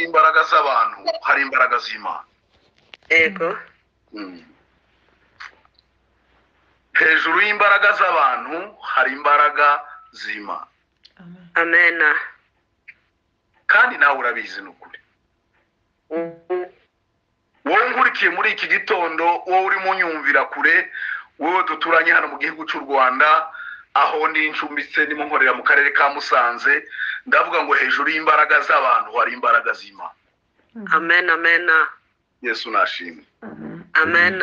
y'imbaraga z'abantu hari imbaraga z'Imana. Yego. Hejuru y'imbaraga z'abantu hari imbaraga z'Imana. Amen. Kandi nawe urabizi n'ukuri. Wowe nkurikiye muri iki gitondo, wowe uri mu nyumvira kure, wowe duturanye hano mu gihugu cy'u Rwanda, aho ndi ncumbitse ndimo nkorera mu karere ka Musanze, ndavuga ngo hejuru y'imbaraga z'abantu hari imbaraga z'Imana. Amen, amen. Yesu nashimwe. Amen.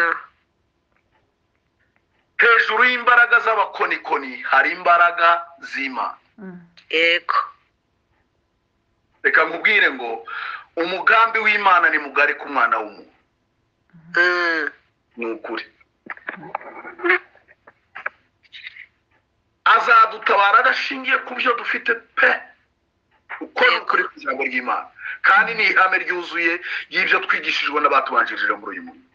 Hejuru y'imbaraga z'abakonikoni hari imbaraga z'Imana. Yego. Reka nkubwire ngo umugambi w'Imana ni mugari ku mwana w'umuntu. Ni ukuri. Azadutabara adashingiye ku byo dufite pe. Uko ni ukuri ku ijambo ry'Imana. Kandi ni ihame ryuzuye y'ibyo twigishijwe n'abatubanjirije muri uyu muntu.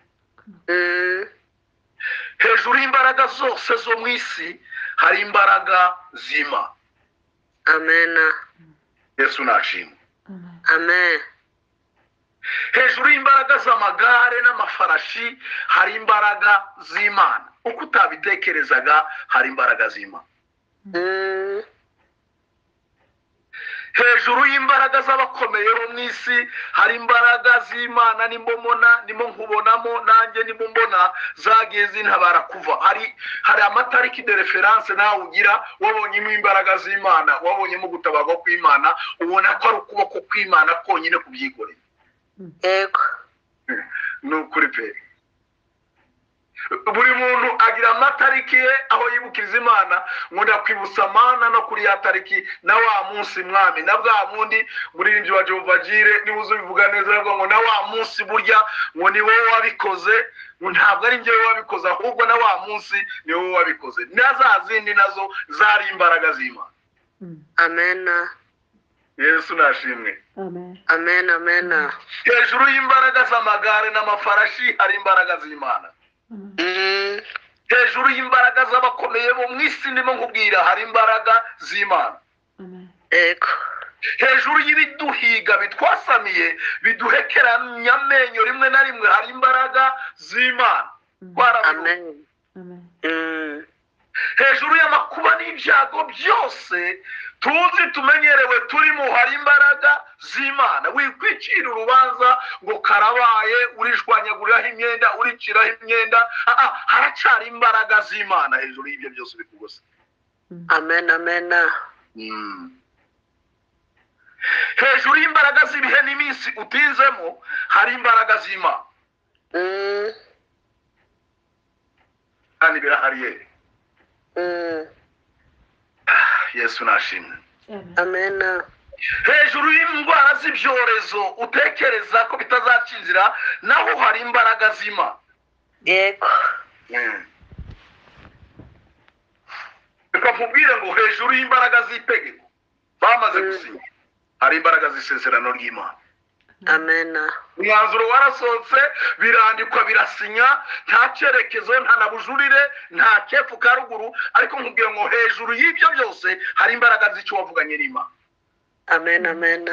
Hejuru y'imbaraga zose zo mu isi hari imbaraga z'Imana. Amen. Yesu nashimwe. Amen. Hejuru y'imbaraga z'amagare n'amafarashi hari imbaraga z'Imana. Uko utabitekerezaga hari imbaraga z'Imana. Hejuru y'imbaraga z'abakomeye bo mu isi hari imbaraga z'Imana. Nimo nkubonamo nanjye nimo mbona zagiye zintabara kuva. Hari amatariki de reference nawe ugira wabonyemo imbaraga z'Imana, wabonyemo gutabarwa kw'Imana, ubona ko ari ukuboko kw'Imana konyine kubyikorera. Yego. Ni ukuri pe. Buri muntu agira amatariki ye aho yibukiriza Imana, ngo ndakwibutsa Mana no kuri ya tariki na wa munsi mwami, na bwa mundi muri wa Jehova Jire niba ubivuga neza ngo na wa munsi burya ngo ni wowe wabikoze, ngo ntabwo ari njyewe wabikoze ahubwo na wa munsi ni wowe wabikoze. Nazazindi nazo zari imbaraga z'Imana. Amen. Yesu nashimwe. Amen, amen. Hejuru y'imbaraga z'amagare n'amafarashi hari imbaraga z'Imana. Hejuru y'imbaraga z'abakomeye bo mu isi ndimo nkubwira hari imbaraga z'Imana. Yego. Hejuru y'ibiduhiga bitwasamiye biduhekeranya amenyo rimwe na rimwe hari imbaraga z'Imana. Amen. Hejuru y'amakuba n'ibyago byose tuzi tumenyerewe turimo hari imbaraga z'Imana. Wikwicira urubanza ngo karabaye urishwanyaguriraho imyenda, uriciraho imyenda. Haracari imbaraga z'Imana hejuru y'ibyo byose bikugose. Amen, amen. Hejuru y'imbaraga z'ibihe n'iminsi utinzemo hari imbaraga z'Imana. Kandi birahariye. Yesu nashimwe. Amen. Hejuru y'indwara z'ibyorezo utekereza ko bitazakinzira naho hari imbaraga z'Imana. Yego. Reka nkubwire ngo hejuru y'imbaraga z'itegeko bamaze gusinya hari imbaraga z'isezerano ry'Imana. Amen. Umwanzuro warasohotse, birandikwa, birasinya, nta cyerekezo, nta nabujurire, nta kefu ka ruguru, ariko nkubwira ngo hejuru y'ibyo byose hari imbaraga z'icyo wavuganye n'Imana. Amen, amen.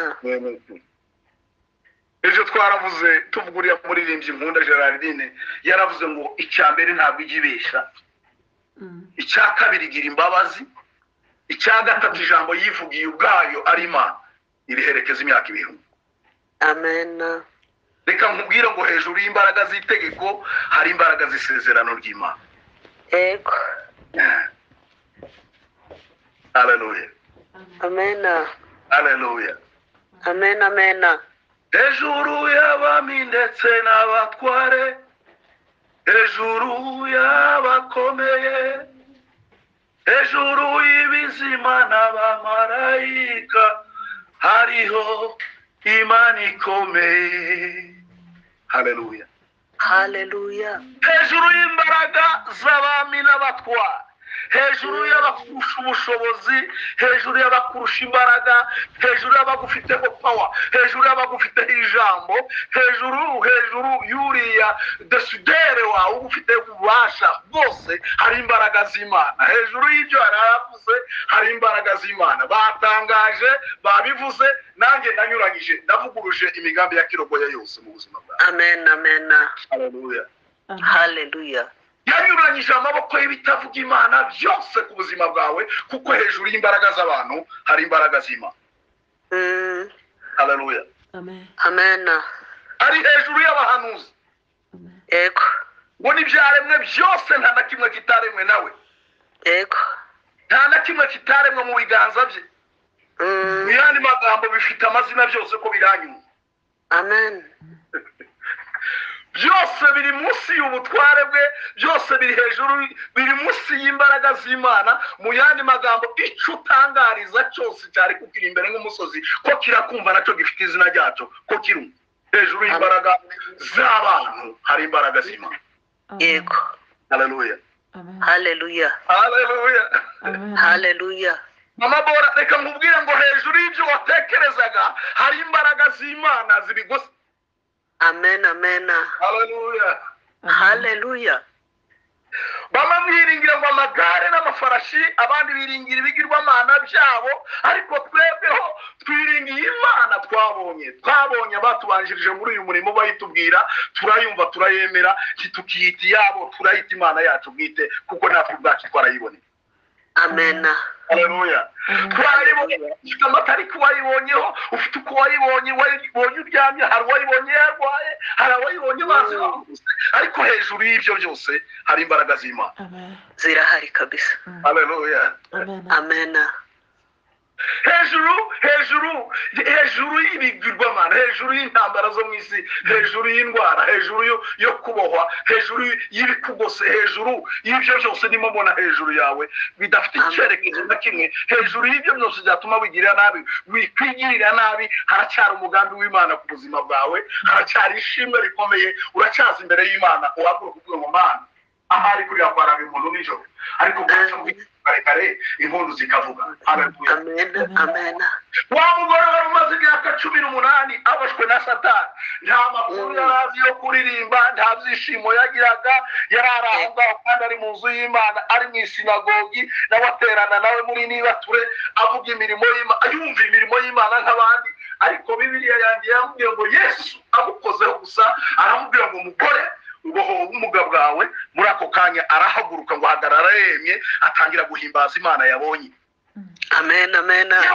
Ejo twaravuze tuvuguriya muririmbyi Nkunda Gerardine yaravuze ngo icya mbere ntabwo igibesha, icya kabiri igira imbabazi, icya gatatu ijambo yivugiye ubwayo ari Imana iriherekeza imyaka ibihumbi. Amen. Reka nkubwire ngo hejuru y'imbaraga z'itegeko hari imbaraga z'isezerano ry'Imana. Yego. Hallelujah. Amen. Hallelujah. Amen, amen. Hejuru y'abami ndetse n'abatware, hejuru y'abakomeye, hejuru y'ibizima n'abamarayika hariho Imana ikomeye. Hallelujah. Hallelujah. Hejuru y'imbaraga z'abami n'abatware, hejuru y'abakurusha ubushobozi, hejuru y'abakurusha imbaraga, hejuru y'abagufiteho power, hejuru y'abagufiteho ijambo, hejuru y'uriya desidere wawe ugufite ububasha bwose, hari imbaraga z'Imana. Hejuru y'ibyo yaravuze hari imbaraga z'Imana. Batangaje, babivuze, nanjye nanyuranyije, ndavuguruje imigambi ya kirogoya yose mu buzima bwawe. Amen. Amen. Haleluya. Hallelujah. Yanyuranyije amaboko y'ibitavuga Imana byose ku buzima bwawe, kuko hejuru y'imbaraga z'abantu hari imbaraga z'Imana. Haleluya. Amen. Ari hejuru y'abahanuzi. Yego. Ngo n'ibyaremwe byose nta na kimwe kitaremwe nawe. Yego. Nta na kimwe kitaremwe mu biganza bye. Mu yandi magambo bifite amazina byose ko biranyuma. Amen. Byose biri munsi y'ubutware bwe, byose biri hejuru, biri munsi y'imbaraga z'Imana. Mu yandi magambo icyo utangariza cyose cyari kukiri imbere nk'umusozi ko kirakumva nacyo gifite izina ryacyo ko kiri hejuru y'imbaraga z'abantu hari imbaraga z'Imana. Yego. Haleluya. Hallelujah. Haleluya. Hallelujah. Mama Bora, reka nkubwire ngo hejuru y'ibyo watekerezaga hari imbaraga z'Imana zibigose. Amen. Amen. Haleluya. Hallelujah. Bamwe mwiringira ngo amagare n'amafarashi, abandi biringira ibigirwamana byabo, ariko twebweho twiringiye Imana twabonye abatubanjirije muri uyu murimo bayitubwira, turayumva, turayemera, kitukiyita iyabo, turayita Imana yacu bwite, kuko natwe ubwacu twarayiboneye. Amen. Haleluya. Twarayibonye, ufite amatariki wayibonyeho, ufite uko wayibonye uryamye, hari uwayibonye yarwaye, hari abawayibonye bazi bavuze, ariko hejuru y'ibyo byose hari imbaraga z'Imana. Zirahari kabisa. Haleluya. Amen. hejuru y'ibigirwamana, hejuru y'intambara zo mu isi, hejuru y'indwara, hejuru yo kubohwa, hejuru y'ibikugose, hejuru y'ibyo byose ndimo mbona hejuru yawe bidafite icyerekezo na kimwe, hejuru y'ibyo byose byatuma wigirira nabi, wikwigirira nabi, haracyari umugambi w'Imana ku buzima bwawe, haracyari ishimwe rikomeye, uracyaza imbere y'Imana, uhaguruka uvuga ngo Mana, ahari kurira kwaraga umuntu nijoro, ariko kare impundu zikavuga. Haleluya. Amen. Wa mugore wari umaze imyaka 18 abashwe na Satani, nta makuru yarazi yo kuririmba, nta byishimo yagiraga, yararanga kandi ari mu nzu y'Imana, ari mu sinagogi, n'abaterana nawe muri nibature, avuga imirimo y'Imana, ayumva imirimo y'Imana nk'abandi, ariko Bibiliya yanjye yambwiye ngo Yesu amukozeho gusa, aramubwira ngo mugore uboho ubumuga bwawe. Muri ako kanya arahaguruka ngo hagarara yemye, atangira guhimbaza Imana yabonye. Amen.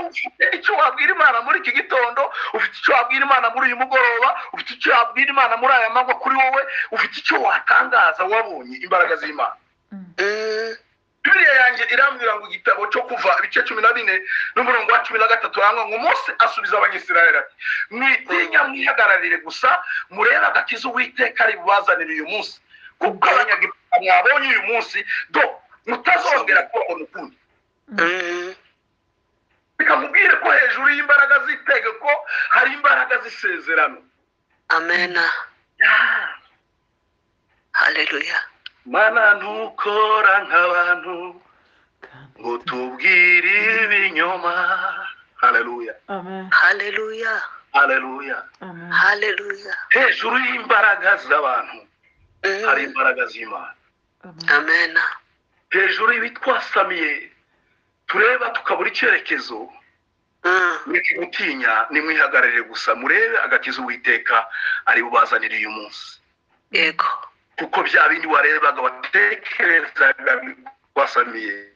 Ufite icyo wabwira Imana muri iki gitondo, ufite icyo wabwira Imana muri uyu mugoroba, ufite icyo wabwira Imana muri aya manywa kuri wowe, ufite icyo watangaza wabonye imbaraga z'Imana. Bibiliya yanjye irambwira ngo igitabo cyo Kuva ibice 14 n'umurongo wa 13 hanga ngo Mose asubiza abanyisirayeli ati, mwitinya mwihagararire gusa murebe agakiza Uwiteka ari bubazanire uyu munsi, kuko abanyagiputa mwabonye uyu munsi mutazongera kubona ukundi. Bikamubwire ko hejuru y'imbaraga z'itegeko hari imbaraga z'isezerano. Amen. Hallelujah. Mana ntukora nk'abantu ngo tubwire ibinyoma. Haleluya. Hallelujah. Haleluya. Hallelujah. Hejuru y'imbaraga z'abantu hari imbaraga z'Imana. Amen. Hejuru y'ibitwasamiye tureba tukabura icyerekezo, mwikigutinya nimwihagararire gusa murebe agakiza Uwiteka ari bubazanire uyu munsi. Yego. Kuko bya bindi warebaga watekerezaga wasamiye,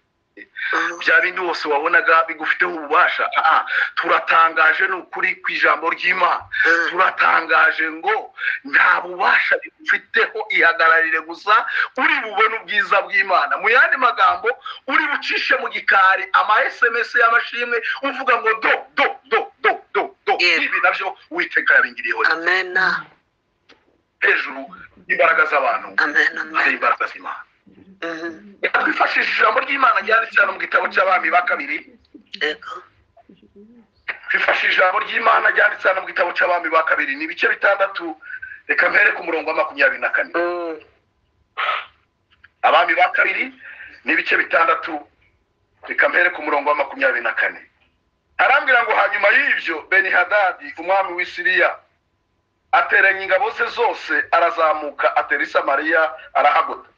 bya bindi wose wabonaga bigufiteho ububasha, turatangaje n'ukuri kw'ijambo ry'Imana, turatangaje ngo nta bubasha bigufiteho, ihagararire gusa uri bubone ubwiza bw'Imana. Mu yandi magambo uri bucishe mu gikari SMS y'amashimwe uvuga ngo do ibi nabyo Uwiteka yabingiriyeho. Amen. Hejuru imbaraga z'abantu hari imbaraga z'Imana. Twifashishije ijambo ry'Imana ryanditse hano mu gitabo cy'Abami ba kabiri. Twifashishije ijambo ry'Imana ryanditse hano mu gitabo cy'Abami ba kabiri, ni ibice 6. Reka mpere ku murongo wa 24. Abami ba kabiri n'ibice bitandatu. Reka mpere ku murongo wa 24. Arambwira ngo hanyuma y'ivyo Benihadadi umwami w'Isiriya ateranya ingabo ze zose arazamuka atera i Samariya arahagota.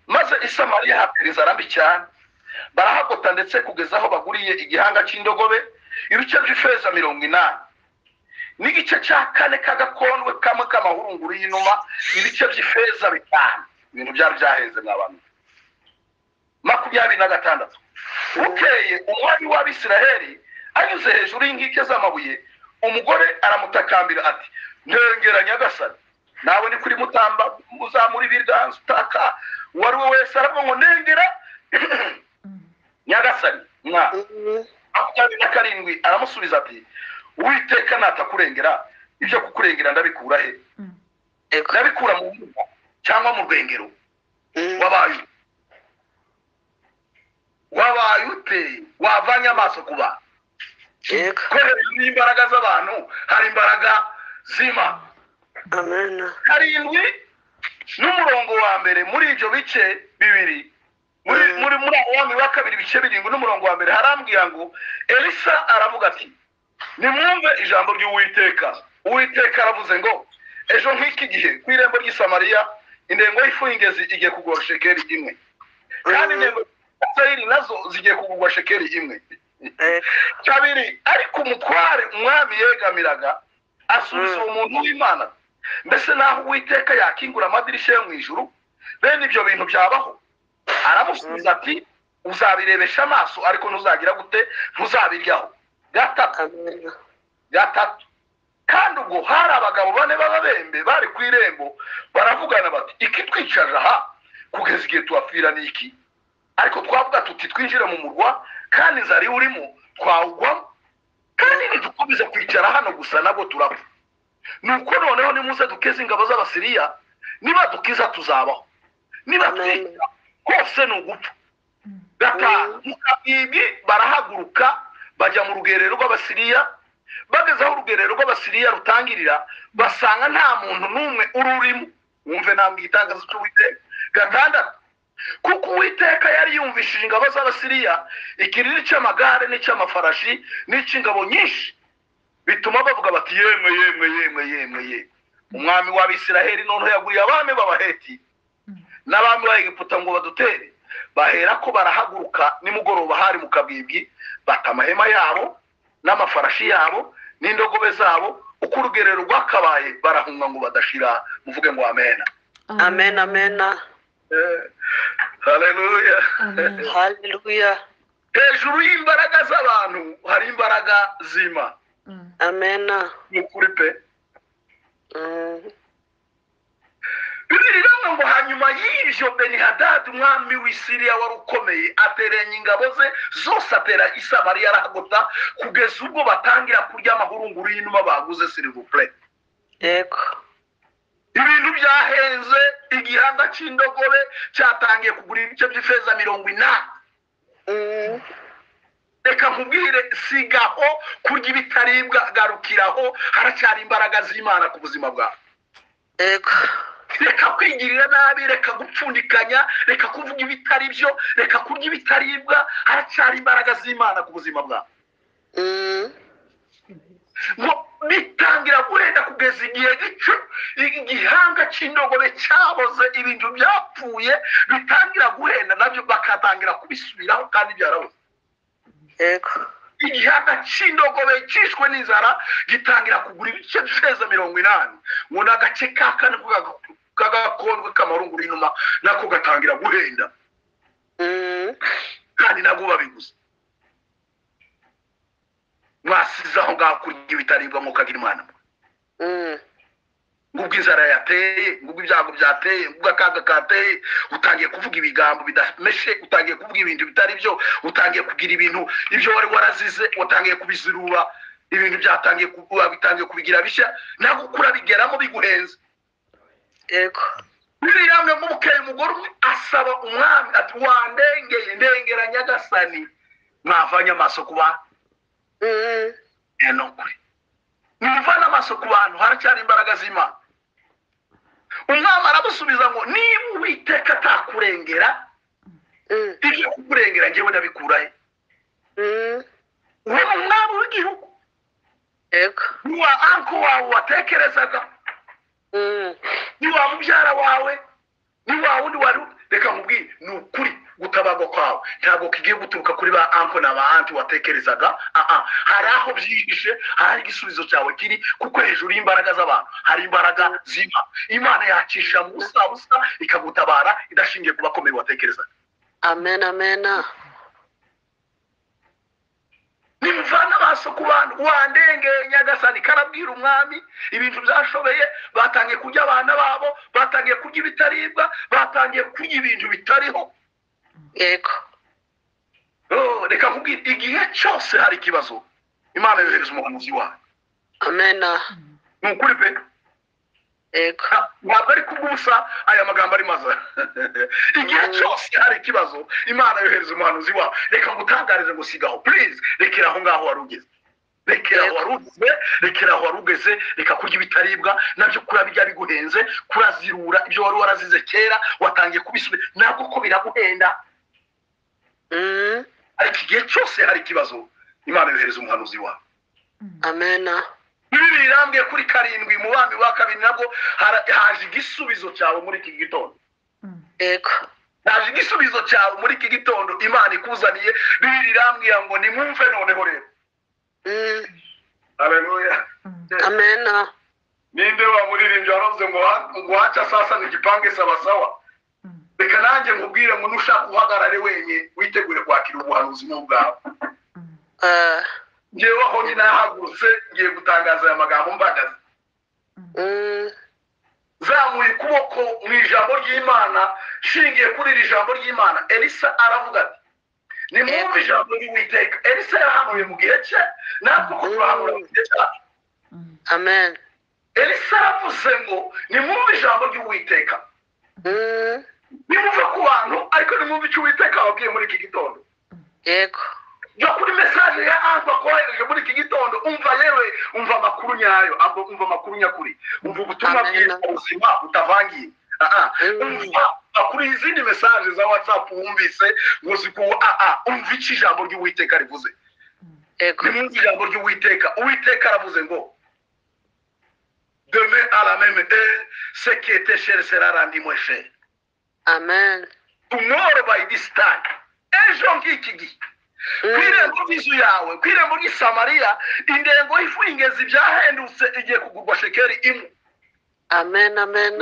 Maze i Samariya hatereza arambi cyane, barahagota ndetse kugeza aho baguriye igihanga cy'indogobe ibice by'ifeza 80 n'igice cya kane kagakondwe kamwe k'amahurunguru y'inuma ibice by'ifeza 5. Ibintu byari byaheze n'abantu. 26. Bukeye umwami w'Abisiraheli anyuze hejuru y'inkike z'amabuye, umugore aramutakambira ati ntengera Nyagasani, nawe ni kuri mutamba muzamuri birdanze utaka wari we wese aravuga ngo ntengera Nyagasani. 27 aramusubiza ati Uwiteka natakurengera, ibyo kukurengera ndabikura he? Ndabikura mu mbuga cyangwa mu rwengero? wabaye ute? Wavanye amaso kuba ko hejuru y'imbaraga z'abantu hari imbaraga z'Imana. Amen. 7 n'umurongo wa mbere muri ibyo bice bibiri, muri Abami wa kabiri bice 7 n'umurongo wa mbere harambwira ngo Elisa aravuga ati nimwumve ijambo ry'Uwiteka. Uwiteka aravuze ngo ejo nk'iki gihe ku irembo ry'i Samariya indengo y'ifu y'ingezi igiye kugura shekeri 1, kandi indengo z'Isirayeli nazo zigiye kugurwa shekeri 1. 2 ariko umutware umwami yegamiraga asubiza umuntu w'Imana, mbese naho Uwiteka yakingura amadirisha yo mu ijuru bene ibyo bintu byabaho? Aramusubiza ati uzabirebesha amaso ariko ntuzagira gute, ntuzabiryaho. 3 kandi ubwo hari abagabo 4 b'ababembe bari ku irembo baravugana bati iki twicaje aha kugeza igihe tuwapfira n'iki? Ariko twavuga tuti twinjire mu murwa kandi inzara urimo twawugwamo, kandi nidukomeza kwicara hano gusa nabo turapfa. Nuko noneho nimuze dukeze ingabo z'Abasiriya, niba dukiza tuzabaho, niba twica hose ni ugupfa. 5 mukabibwi barahaguruka bajya mu rugerero rw'Abasiriya. Bageze aho urugerero rw'Abasiriya rutangirira basanga nta muntu n'umwe ururimo. Wumve nambwe itangazo cy'Uwiteka. 6 kuko Uwiteka yari yumvishije ingabo z'Abasiriya ikiriri cy'amagare n'icy'amafarashi n'ic'ingabo nyinshi, bituma bavuga bati yemwe umwami w'Abisiraheli noneho yaguriye abami b'Abaheti n'abami b'Egiputa ngo badutere. Bahera ko barahaguruka nimugoroba hari mu kabwibwi, bata amahema yabo n'amafarashi yabo n'indogobe zabo, uko urugerero rwakabaye barahunga ngo badashira. Muvuge ngo amen. Amen. Amen. Haleluya. Hallelujah. Hejuru y'imbaraga z'abantu hari imbaraga z'Imana. Amen. Ni kuri pe. Bibiliya ngo hanyuma y'ivyo Benihadadi umwami w'Isiriya wari ukomeye ateranya ingabo ze zose atera i Samariya arahagota kugeza ubwo batangira kurya amahurunguru y'inuma baguze, s'il vous plaît. Yego. Ibintu byahenze, igihanga cy'indogobe cyatangiye kugura ibice by'ifeza 80. Reka nkubwire, sigaho kurya ibitaribwa, garukiraho, haracyari imbaraga z'Imana ku buzima bwawe. Yego. Reka kwigirira nabi, reka gupfundikanya, reka kuvuga ibitari byo, reka kurya ibitaribwa, haracyari imbaraga z'Imana ku buzima bwawe. Bitangira guhenda kugeza igihe gicu igihanga cy'indogobe cyaboze, ibintu byapfuye bitangira guhenda nabyo bakatangira kubisubiraho kandi byaraboze. Yego. Igihanga cy'indogobe cyishwe n'inzara gitangira kugura ibice by'ifeza 80, ngo nagace kakane kagakondwe k'amarunguru y'inuma nako gatangira guhenda, kandi nabwo babiguze. Mwasize aho ngaho kurya ibitaribwa ngo kagira Imana. Ngubwo inzara yateye, ngubwo ibyago byateye, ngubwo akaga kateye, utangiye kuvuga ibigambo bidameshe, utangiye kuvuga ibintu bitari byo, utangiye kugira ibintu ibyo wari warazize, utangiye kubizirura, ibintu byatangiye bitangiye kubigira bishya, nako kura bigeramo biguhenze. Yego. Bibiliya ngo mukeye umugore asaba umwami ati wandengeye ndengera Nyagasani, mwavanye amaso ku bantu. Enokuri nivana amaso ku bantu, haracyari imbaraga z'Imana. Umwami aramusubiza ngo niba Uwiteka atakurengera ibyo kukurengera njyewe ndabikurahe wowe umwami w'igihugu yego ni wa anko wawe watekerezaga ni wa mubyara wawe ni wa wundi wari reka nkubwire ni ukuri gutabagwa kwawe ntabwo kigiye guturuka kuri ba anko na ba anti watekerezaga hari aho byihishe hari igisubizo cyawe kiri kuko hejuru y'imbaraga z'abantu hari imbaraga ziba imana yacisha mu busa ikagutabara idashingiye ku bakomeye watekerezaga. amen amen nimuvana amaso ku bantu wandengeye nyagasani karabwira umwami ibintu byashobeye batangiye kurya abana babo batangiye kurya ibitaribwa batangiye kurya ibintu bitariho yego reka nkubwire igihe cyose hari ikibazo imana yohereza umuhanuzi wayo amen ni ukuri pe yego ntabwo ari kubw'ubusa aya magambo ari maza igihe cyose hari ikibazo imana yohereza umuhanuzi wawe reka ngutangarize ngo sigaho please rekera aho ngaho wari ugeze rekera aho wari ugeze reka kurya ibitaribwa nabyo kura bijya biguhenze kurazirura ibyo wari warazize kera watangiye kubisubira ntabwo ko biraguhenda ariko igihe cyose hari ikibazo imana yohereza umuhanuzi wawe amen Bibiri irambwiye kuri 7 mu bami wa 2 nabwo haje igisubizo cyawe muri iki gitondo yego haje igisubizo cyawe muri iki gitondo imana ikuzaniye. Bibiri irambwiye ngo nimwumve noneho rero haleluya amen ninde wa muririmbyi waravuze ngo haca sasa nigipange sawa reka nanjye nkubwire ngo nushaka uhagarare wenye witegure kwakira ubuhanuzi n'ubwawe ngewe aho nyine nahagurutse ngiye gutangaza aya magambo mbagaze zamuye ukuboko mu ijambo ry'imana shingiye kuri iri jambo ry'imana Elisa aravuga ati nimwumve ijambo ry'Uwiteka. Elisa yahanuye mu gihe cye natwe ko turahanura mu gihe cyacu amen Elisa aravuze ngo nimwumve ijambo ry'Uwiteka nimwumve ku bantu ariko nimwumve icyo Uwiteka wabwiye muri iki gitondo yego yo kuri message ya Alpha kohereje muri iki gitondo umva yewe umva makuru nyayo umva makuru nyakuri umva ubutumwa bwiza ubuzima butavangiye umva kuri izindi message za WhatsApp wumvise ngo ziku umva iki ijambo ry'Uwiteka rivuze yego nimwumve ijambo ry'Uwiteka. Uwiteka aravuze ngo demain à la même heure ce qui était cher sera rendu moins cher. amen Tomorrow by this time ejo ngiki gihe kwirembo by'inzu yawe kwirembo ry'Isamariya indengo y'ifungezi byahendutse igiye kugurwa shekeri imwe amen amen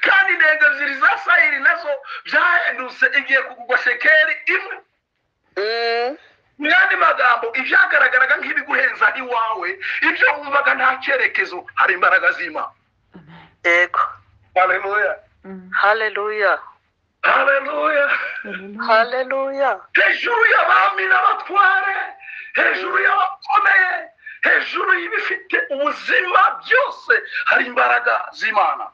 kandi indengo ebyiri za sayiri nazo byahendutse igiye kugurwa shekeri imwe mu yandi magambo ibyagaragaraga nk'ibiguhenza iwawe ibyo wumvaga nta cyerekezo hari imbaraga z'Imana yego haleluya haleluya haleluya haleluya hejuru y'abami n'abatware hejuru y'abakomeye hejuru y'ibifite ubuzima byose hari imbaraga z'Imana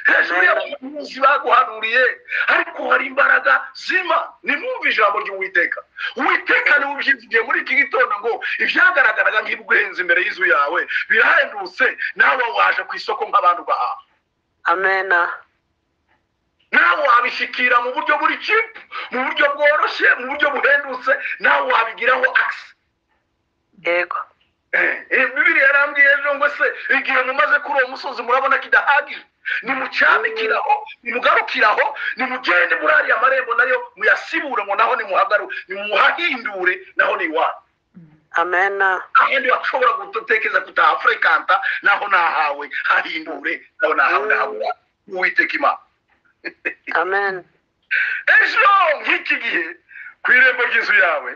hejuru y'abamuzi baguhanuriye ariko hari imbaraga z'Imana. nimwumve ijambo ry'Uwiteka. Uwiteka niwe ubyivugiye muri iki gitondo ngo ibyagaragaraga nk'ibiguhenze imbere y'inzu yawe birahendutse nawe waje ku isoko nk'abantu bahaha amen nawe wabishikira mu buryo buri cheap mu buryo bworoshye mu buryo buhendutse nawe wabigiraho access yego Bibiri yarambwiye ejo ngo se igihe mumaze kuri uwo musozi murabona kidahagije nimucyamikiraho nimugarukiraho nimugende muri ariya marembo nayo muyasibure ngo naho nimuhahindure naho ni iwanyu amen ahandi washobora gutekereza kutahafrekanta naho nahawe hahindure naho nahawe Uwiteka Imana amen ejo nk'iki gihe ku irembo ry'inzu yawe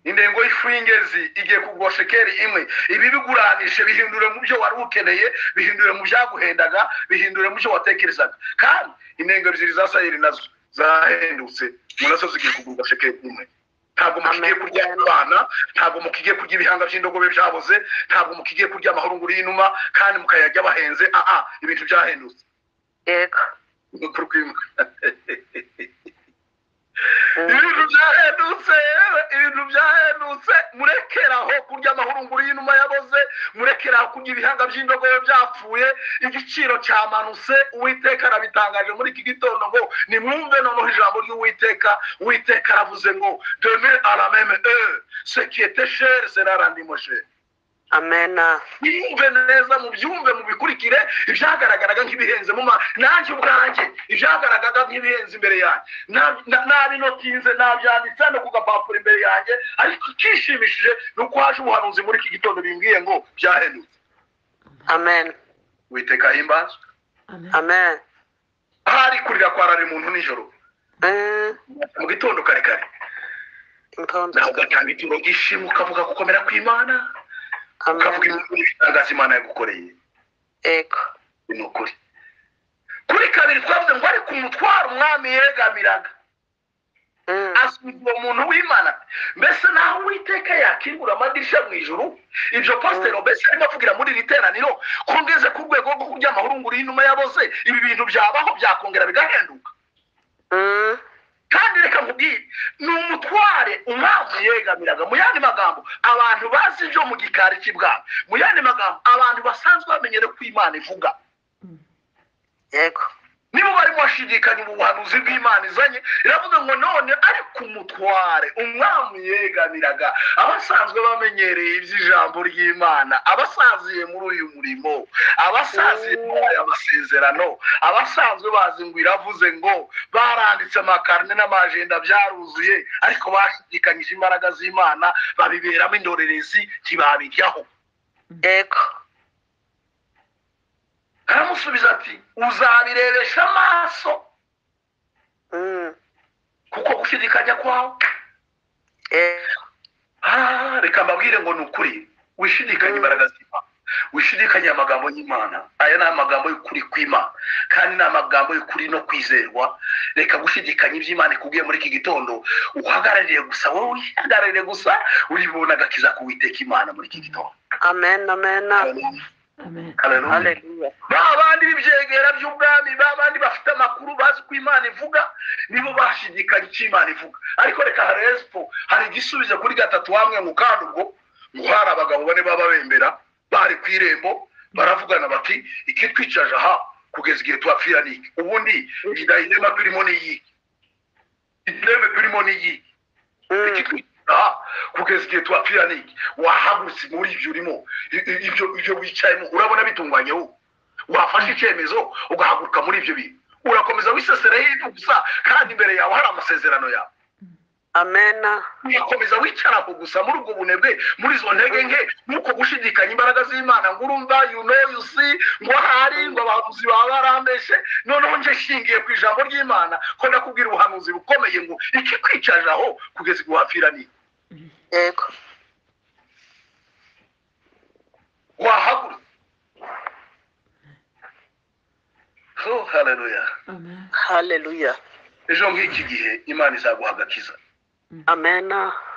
indengo y'ifungezi igiye kugwa shekeri imwe ibi biguranishe bihindure mu byo wari ukeneye bihindure mu byaguhendaga bihindure mu byo watekerezaga kandi indengo ebyiri za sayiri nazo zahendutse munazo zigiye kugwa shekeri imwe. Ntabwo mukigiye kurya abana ntabwo mukigiye kurya ibihanga by'indogobe byaboze ntabwo mukigiye kurya amahurunguru y'inuma kandi mukayajya bahenze ibintu byahendutse yego ibintu ibintu byahendutse murekeraho kurya amahurunguru y'inuma yaboze, murekeraho kurya ibihanga by'indogobe byapfuye, igiciro cyamanutse. Uwiteka arabitangaje muri iki gitondo ngo nimwumve noneho ijambo ry'Uwiteka. Uwiteka aravuze ngo demain à la même heure ce qui était cher sera rendu moins cher. Amen. Mwumve neza, mubyumve, mubikurikire. Ibyagaragaraga nk'ibihenze nanjye ubwanjye, ibyagaragaraga nk'ibihenze imbere yanjye nabi notinze nabyanditse no ku gapapuro imbere yanjye, ariko ikishimishije ni uko haje ubuhanuzi muri iki gitondo bimbwiye ngo byahendutse. Amen. Uwiteka himbazwe. Amen. Ahari kurira kwarari muntu nijoro mu gitondo kare kare naho ugatanga ituro ry'ishimwe ukavuga gukomera kw'Imana, ukavuga ibitangaza Imana yagukoreye. Ego. Ni ukuri. Kuri kabiri twavuze ngo ariko umutwaro umwami yegamiraga asubiza uwo muntu w'Imana, mbese naho Uwiteka yakingura amadirisha mu ijuru. Ibyo Pastor mbese arimo avugira muri iri teraniro ko ngeze ku rwego rwo kurya amahurunguru y'inuma yaboze, ibi bintu byabaho byakongera bigahenduka. Kandi reka nkubwire, ni umutware umwami yegamiraga. Mu yandi magambo, abantu bazi ibyo mu gikari cy'ibwami, mu yandi magambo abantu basanzwe bamenyere ko Imana ivuga. Yego. Niba barimo bashidikanya ubuhanuzi bw'Imana izanye, iravuga ngo none ariko umutware umwami yegamiraga, abasanzwe bamenyereye iby'ijambo ry'Imana, abasaziye muri uyu murimo, abasaziye muri aya masezerano, abasanzwe bazi ngo iravuze ngo baranditse amakarine n'amajenda byaruzuye, ariko bashidikanyije imbaraga z'Imana babiberamo indorerezi ntibabijyaho. Ego. Aramusubiza ati uzabirebesha amaso kuko gushidikanya kwawe. Reka mbabwire ngo ni ukuri, wishidikanya imbaraga z'Imana, wishidikanya amagambo y'Imana. Aya ni amagambo y'ukuri kw'Imana kandi ni amagambo y'ukuri no kwizerwa. Reka gushidikanya iby'Imana ikubwiye muri iki gitondo, uhagarariye gusa, wowe uhagarariye gusa, uribona agakiza k'Uwiteka Imana muri iki gitondo. Amen. Amen. Amen. Hallelujah. Babandi bibyegera by'ubwami, babandi bafite amakuru bazi ko Imana ivuga, nibo bashidikanya icyo Imana ivuga. Ariko reka harezo hari igisubizo kuri gatatu hamwe mu kandi ubwo ngo hari abagabo bane baba bembera bari ku irembo baravugana bati iki twicaje aha kugeza igihe twapfira niki. Ubundi idahirema turimo n'iyi, idahirema turimo n'iyi, iki twicaje aha kugeza igihe twapfira niki. Wahagurutse muri ibyo urimo, ibyo wicayemo urabona bitunganye wowe, wafashe icyemezo ugahaguruka muri ibyo bintu, urakomeza wisesera y'ibyo gusa kandi imbere yawe hari amasezerano yawe. Amen. Ukomeza wicara ko gusa muri ubwo bunebwe, muri zo ntege nke, nuko gushidikanya imbaraga z'Imana ngo urumva you see ngo hari ngo abahanuzi baba barambeshe. Noneho nje shingiye ku ijambo ry'Imana ko ndakubwira ubuhanuzi bukomeye ngo iki kwicaje aho kugeza igihe wapfira ni. Yego. Wahagurutse. Oh, hallelujah. Amen. Hallelujah. Ejo nk'iki gihe Imana izaguha agakiza. Amen.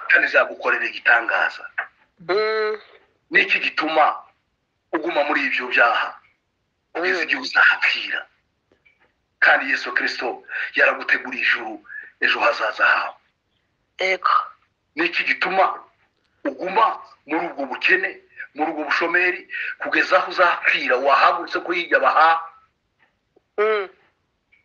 Kandi izagukorera igitangaza. Niki gituma uguma muri ibyo byaha kugeza igihe uzahapfira? Kandi Yesu Kristo yaraguteguriye ijuru ejo hazaza hawe. Ego. Niki gituma uguma muri ubwo bukene, muri ubwo bushomeri kugeza aho uzahapfira wahagurutse kuyijya baha?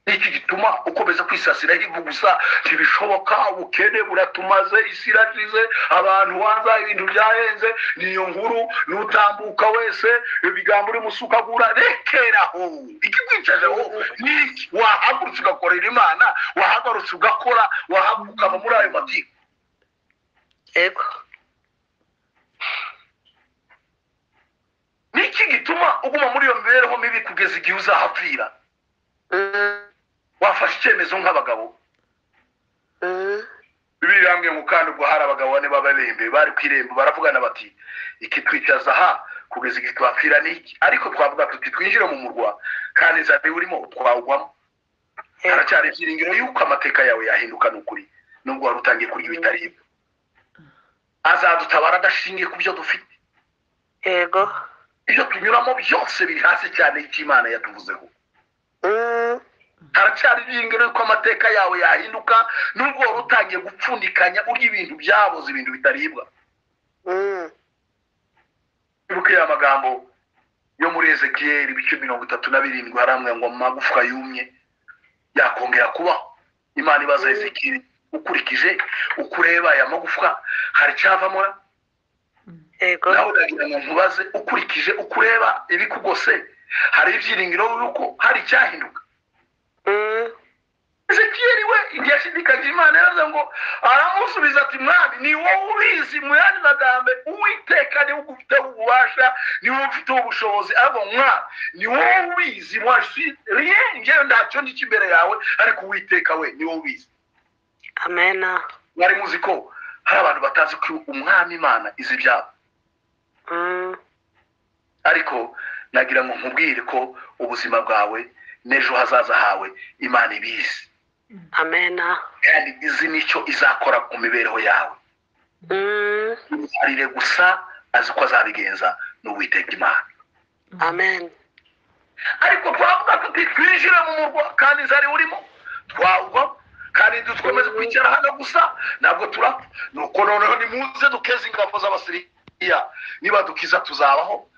Niki gituma ukomeza kwisasira ivu gusa ntibishoboka, ubukene buratumaze, isi irajize, abantu wanza ibintu byahenze, niyo nkuru nutambuka wese ibigambo uri musukagura? Rekeraho. Iki kwicajeho niki? Wahagurutse ugakorera Imana, wahagurutse ugakora, wahaguruka muri ayo matiko. Ego. Niki gituma uguma muri iyo mibereho mibi kugeza igihe uzahapfira? Wafashe icyemezo nk'abagabo. Bibiri hamwe mu kandi ubwo hari abagabo bane babarembe bari ku irembo baravugana bati iki twicaza aha kugeza igihe twapfira niki. Ariko twavuga tuti twinjire mu murwa kandi nzabe urimo twawugwamo. Haracyari ibyiringiro yuko amateka yawe yahinduka n'ukuri nubwo wari utangiye kurya ibitaribwa. Azadutabara adashingiye ku byo dufite. Ego. Ibyo tunyuramo byose biri hasi cyane icyo Imana yatuvuzeho. haracyari ibyiringiro yuko amateka yawe yahinduka nubwo wari utangiye gupfundikanya urya ibintu byaboze, ibintu bitaribwa. Ibuke ya magambo yo muri Ezekiyeli ibice 37 haramwe ngo amagufwa yumye yakongera kubaho. Imana ibaza Ezekiyeli, ukurikije ukureba aya magufwa hari cyavamo? Yego. Nawe ndagira ngo nkubaze, ukurikije ukureba ibikugose hari ibyiringiro yuko hari cyahinduka? Ezekiyeli we yashidikanye Imana yaravuze ngo, aramusubiza ati mwami ni wowe ubizi, mu yandi magambo Uwiteka ni ugufite ububasha, ni wowe ufite ubushobozi, ariko mwami ni wowe ubizi, mwasi rien ngewe ntacyo ndi imbere yawe, ariko Uwiteka we ni wowe ubizi. Amen. Mwari muzi ko hari abantu batazi ko umwami Imana izi byabo. Ariko nagira ngo nkubwire ko ubuzima bwawe n'ejo hazaza hawe Imana ibizi. Amen. Kandi izi nicyo izakora mu mibereho yawe. Arire gusa azi ko azabigenza n'Uwiteka Imana. Amen. Ariko twavuga tuti twinjire mu murwa kandi inzara urimo twawuva, kandi dukomeze kwicara hano gusa ntabwo turapfa. Nuko noneho nimuze dukeze ingabo z'Abasiriya, niba dukiza tuzabaho,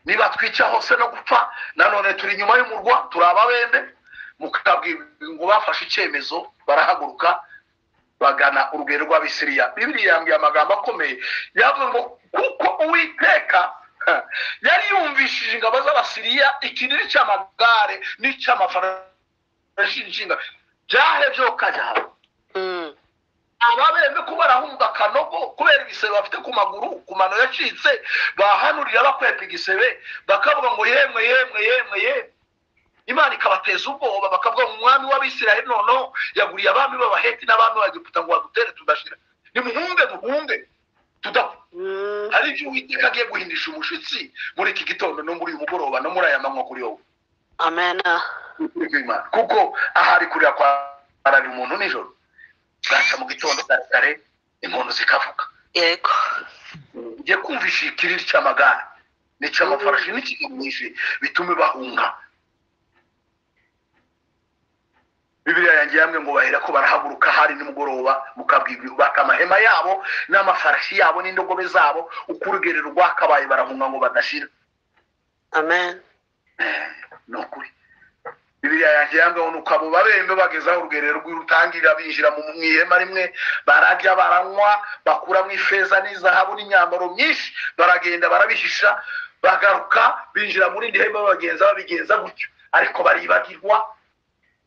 niba twica hose no gupfa. Nanone turi nyuma y'umurwa, turababembe. Mukabwira ngo bafashe icyemezo, barahaguruka bagana urugero rw'Abisiriya. Bibiliya yambwiye amagambo akomeye, yavuze ngo kuko Uwiteka yari yumvishije ingabo z'Abasiriya ikiniri cy'amagare n'icy'amafarashi inshinga byahebye ukajyana. Ababembe ko barahunga akanogo kubera ibisebe bafite ku maguru, ku mano yacitse, bahanurira bakwepa igisebe bakavuga ngo yemwe yemwe yemwe yemwe. Imana ikabateza ubwoba bakavuga ngo umwami w'Abisirayeli noneho yaguriye abami b'Abaheti n'abami b'Egiputa ngo badutere tudashira. Nimuhunge duhunge tudapfa. Hari ibyo Uwiteka agiye guhindisha umushitsi muri iki gitondo no muri uyu mugoroba no muri aya manywa kuri wowe. Amen. Kuko ahari kurira kwa arari umuntu nijoro, bwaca mu gitondo kare impundu zikavuga. Yego. Ngiye kumvisha ikiriri cy'amagare n'icy'amafarashi n'ikigamije bitume bahunga. Bibiliya yanjye yamwe ngo bahera ko barahaguruka hari nimugoroba, mukabwibwa amahema yabo n'amafarashi yabo n'indogobe zabo, ukurugerero rwakabaye barahunga ngo badashira. Amen. Nokuri Bibiliya yanjye yamwe ngo ukabo babembe bageza urugerero rw'urutangira binjira mu ihema rimwe, barajya baranywa, bakura mu ifeza n'izahabu n'inyambaro myinshi, baragenda barabihisha, bagaruka binjira muri ndihema babigenza gutyo, ariko baribagirwa.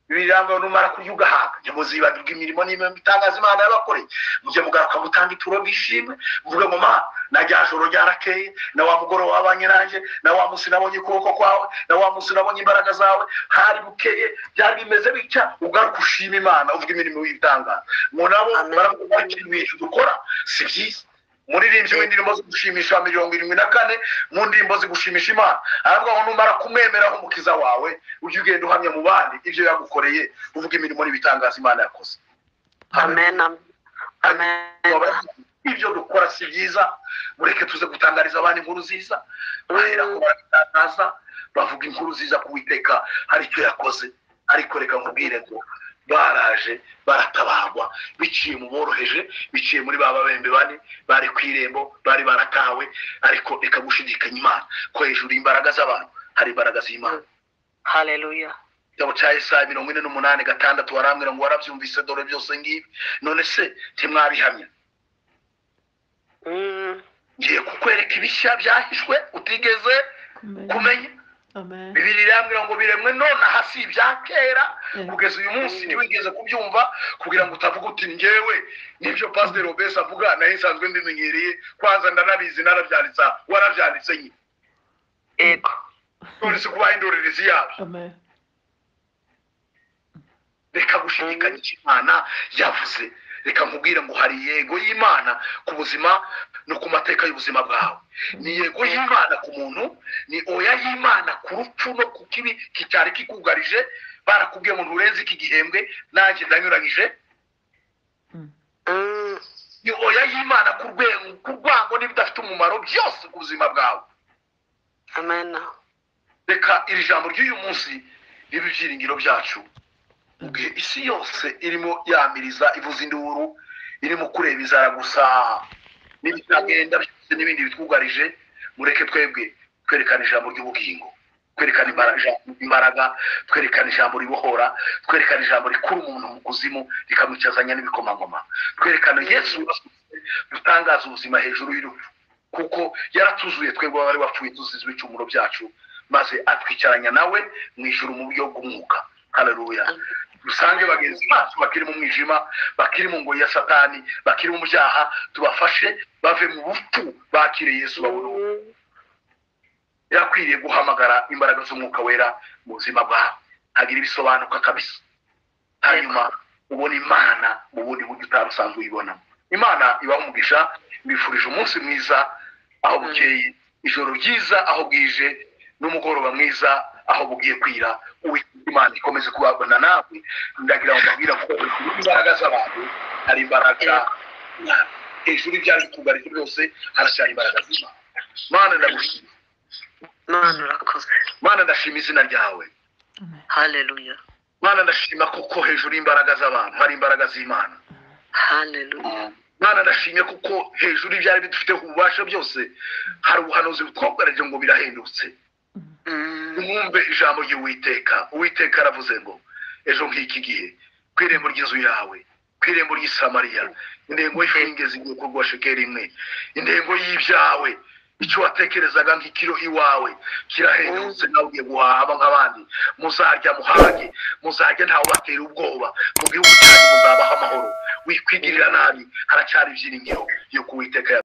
Bibiliya numara kuyugahaga nyamuzibagirwa imirimo n'imwe itangaza Imana yabakoreye, mujye mugaruka gutanga ituro bishimwe, muvuge ngo ma najya joro ryarakeye, na wa mugoro wabanye nanje, na wa musi nabonye ukuboko kwawe, na wa musi nabonye imbaraga zawe, hari bukeye byari bimeze bitya, ugaruka ushima Imana uvuga imirimo y'itangaza. Ngo nabo baravuga ibintu dukora si byiza. Muririmbyi w'indirimbo zo gushimisha 74 mu ndirimbo zo gushimisha Imana, aravuga ngo numara kumwemeraho umukiza wawe ujye ugenda uhamya mu bandi ibyo yagukoreye, uvuga imirimo n'ibitangaza Imana yakoze. Amen. Amen. Ibyo dukora si byiza, mureke tuze gutangariza abandi inkuru nziza. Bahera ko baratangaza bavuga inkuru nziza ku Uwiteka hari icyo yakoze. Ariko reka nkubwire ngo baraje baratabagwa biciye mu boroheje, biciye muri babembe bane bari kwirembo, bari baratawe. Ariko reka gushidikanya Imana ko hejuru imbaraga z'abantu hari imbaraga z'Imana. Hallelujah. Igitabo cya Yesaya 48:6 warambwira ngo warabyumvise dore byose ngibi, none se ntimwabihamya? Ngiye kukwereka ibishya byahishwe utigeze kumenya. Bibiliya yambwira ngo biremwe none hasi ibya kera kugeza uyu munsi ntiwigeze kubyumva, kugira ngo utavuga uti ngewe nibyo Pastor Robes avuga nayo nsanzwe ndimenyereye, kwanza ndanabizi narabyanditse, warabyanditse nyine. Ego. None se kuba indorerezi yabyo. Reka gushidikanya Imana yavuze. Reka nkubwire ngo hari yego y'Imana ku buzima no ku mateka y'ubuzima bwawe. Ni yego y'Imana ku muntu, ni oya y'Imana ku rupfu no ku kibi kicyari kikugarije. Barakubwiye ngo nturenze iki gihembwe, nanjye ndanyuranyije. Ni oya y'Imana ku rwango n'ibidafite umumaro byose ku buzima bwawe. Amen. Reka iri jambo ry'uyu munsi bibe ibyiringiro byacu mu gihe isi yose irimo yamiriza ivuza induru, irimo kureba inzara gusa n'ibitagenda byose n'ibindi bitwugarije, mureke twebwe twerekana ijambo ry'ubugingo, twerekana imbaraga, twerekana ijambo ribohora, twerekana ijambo rikura umuntu mu kuzimu rikamwicazanya n'ibikomangoma, twerekana Yesu dutangaza ubuzima hejuru y'urupfu, kuko yaratuzuye twebwe bari bapfuye tuzize ibicumuro byacu, maze atwicaranya nawe mu ijuru mu buryo bw'umwuka. Haleluya. Dusange bagenzi bacu bakiri mu mwijima, bakiri mu ngoyi ya Satani, bakiri mu byaha, tubafashe bave mu bupfu, bakire Yesu babone. Yakwiriye guhamagara imbaraga z'umwuka wera mu buzima bwawe, hagira ibisobanuka kabisa, hanyuma ubona Imana mu bundi buryo utarusanzwe uyibona. Imana ibaha umugisha, mbifurije umunsi mwiza aho bukeye, ijoro ryiza aho bwije, n'umugoroba mwiza aho bugiye kwira. Imana ikomeze kubabona nawe. Ndagira ngo mbabwira ko imbaraga z'abantu hari imbaraga hejuru y'ibyaha kugarira byose, haracyari imbaraga z'Imana. Mana ndagushima, Mana urakoze, Mana ndashima izina ryawe. haleluya, Mana ndashima kuko hejuru y'imbaraga z'abantu hari imbaraga z'Imana. haleluya, Mana ndashimye kuko hejuru y'ibyari bidufite ububasha byose hari ubuhanuzi butwogarije ngo birahendutse. Mwumve ijambo ry'Uwiteka. Uwiteka aravuze ngo ejo nk'iki gihe kw'irembo ry'inzu yawe, kw'irembo ry'Isamariya, indengo y'ifingezi igiye kugwa shekeri imwe, indengo y'ibyawe, icyo watekerezaga nk'ikiro iwawe kirahendutse, nawe ugiye guhaha nk'abandi. Muzarya muhage, muzarya ntawe batera ubwoba, mu gihugu cyanyu muzabaho amahoro. Wikwigirira nabi, haracyari ibyiringiro yo kuwiteka.